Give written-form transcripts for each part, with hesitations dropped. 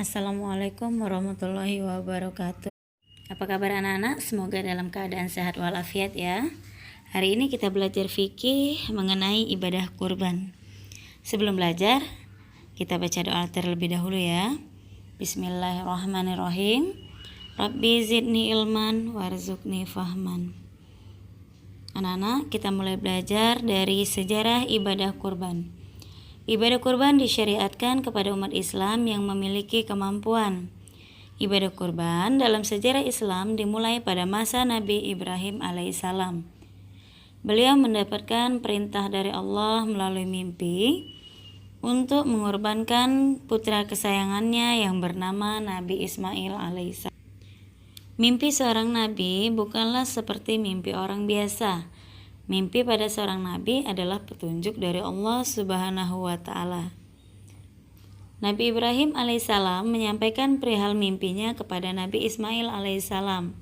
Assalamualaikum warahmatullahi wabarakatuh. Apa kabar anak-anak? Semoga dalam keadaan sehat walafiat ya. Hari ini kita belajar fikih mengenai ibadah kurban. Sebelum belajar, kita baca doa terlebih dahulu ya. Bismillahirrahmanirrahim. Rabbi zidni ilman warzuqni fahman. Anak-anak, kita mulai belajar dari sejarah ibadah kurban. Ibadah kurban disyariatkan kepada umat Islam yang memiliki kemampuan. Ibadah kurban dalam sejarah Islam dimulai pada masa Nabi Ibrahim alaihissalam. Beliau mendapatkan perintah dari Allah melalui mimpi untuk mengorbankan putra kesayangannya yang bernama Nabi Ismail alaihissalam. Mimpi seorang nabi bukanlah seperti mimpi orang biasa. Mimpi pada seorang nabi adalah petunjuk dari Allah Subhanahu wa Ta'ala. Nabi Ibrahim alaihissalam menyampaikan perihal mimpinya kepada Nabi Ismail alaihissalam.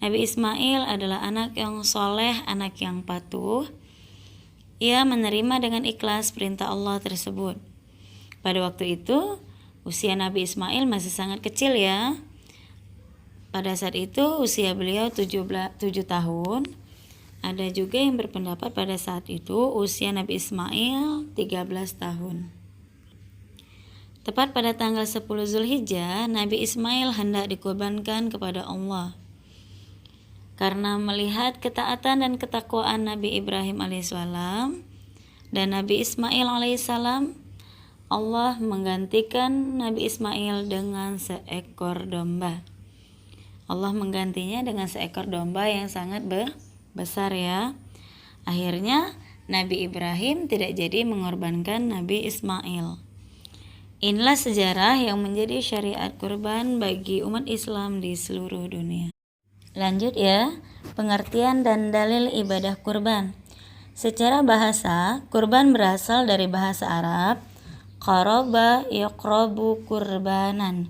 Nabi Ismail adalah anak yang soleh, anak yang patuh. Ia menerima dengan ikhlas perintah Allah tersebut. Pada waktu itu, usia Nabi Ismail masih sangat kecil ya. Pada saat itu usia beliau 7 tahun. Ada juga yang berpendapat pada saat itu usia Nabi Ismail 13 tahun. Tepat pada tanggal 10 Zulhijjah, Nabi Ismail hendak dikurbankan kepada Allah. Karena melihat ketaatan dan ketakwaan Nabi Ibrahim alaihissalam dan Nabi Ismail alaihissalam, Allah menggantikan Nabi Ismail dengan seekor domba. Allah menggantinya dengan seekor domba yang sangat besar ya. Akhirnya Nabi Ibrahim tidak jadi mengorbankan Nabi Ismail. Inilah sejarah yang menjadi syariat kurban bagi umat Islam di seluruh dunia. Lanjut ya, pengertian dan dalil ibadah kurban. Secara bahasa, kurban berasal dari bahasa Arab qaraba yaqrabu kurbanan,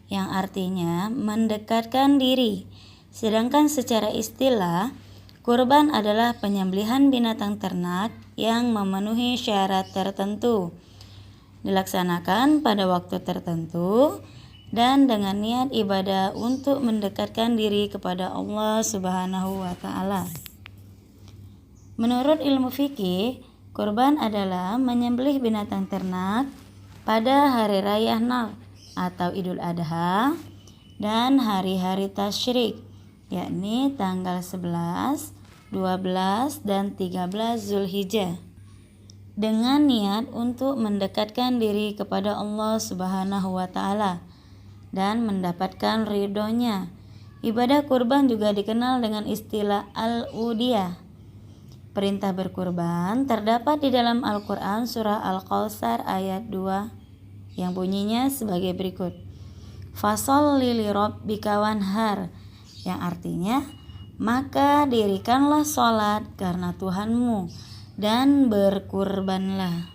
yang artinya mendekatkan diri. Sedangkan secara istilah, kurban adalah penyembelihan binatang ternak yang memenuhi syarat tertentu, dilaksanakan pada waktu tertentu, dan dengan niat ibadah untuk mendekatkan diri kepada Allah Subhanahu wa Ta'ala. Menurut ilmu fikih, kurban adalah menyembelih binatang ternak pada hari raya Nahr atau Idul Adha dan hari-hari tasyrik, yakni tanggal 11, 12, dan 13 Zulhijjah, dengan niat untuk mendekatkan diri kepada Allah Subhanahu wa Ta'ala dan mendapatkan ridhonya. Ibadah kurban juga dikenal dengan istilah al-udiyah. Perintah berkurban terdapat di dalam Al-Quran surah Al-Kautsar ayat 2 yang bunyinya sebagai berikut. Fasholli li rabbika wanhar, yang artinya maka dirikanlah sholat karena Tuhanmu dan berkurbanlah.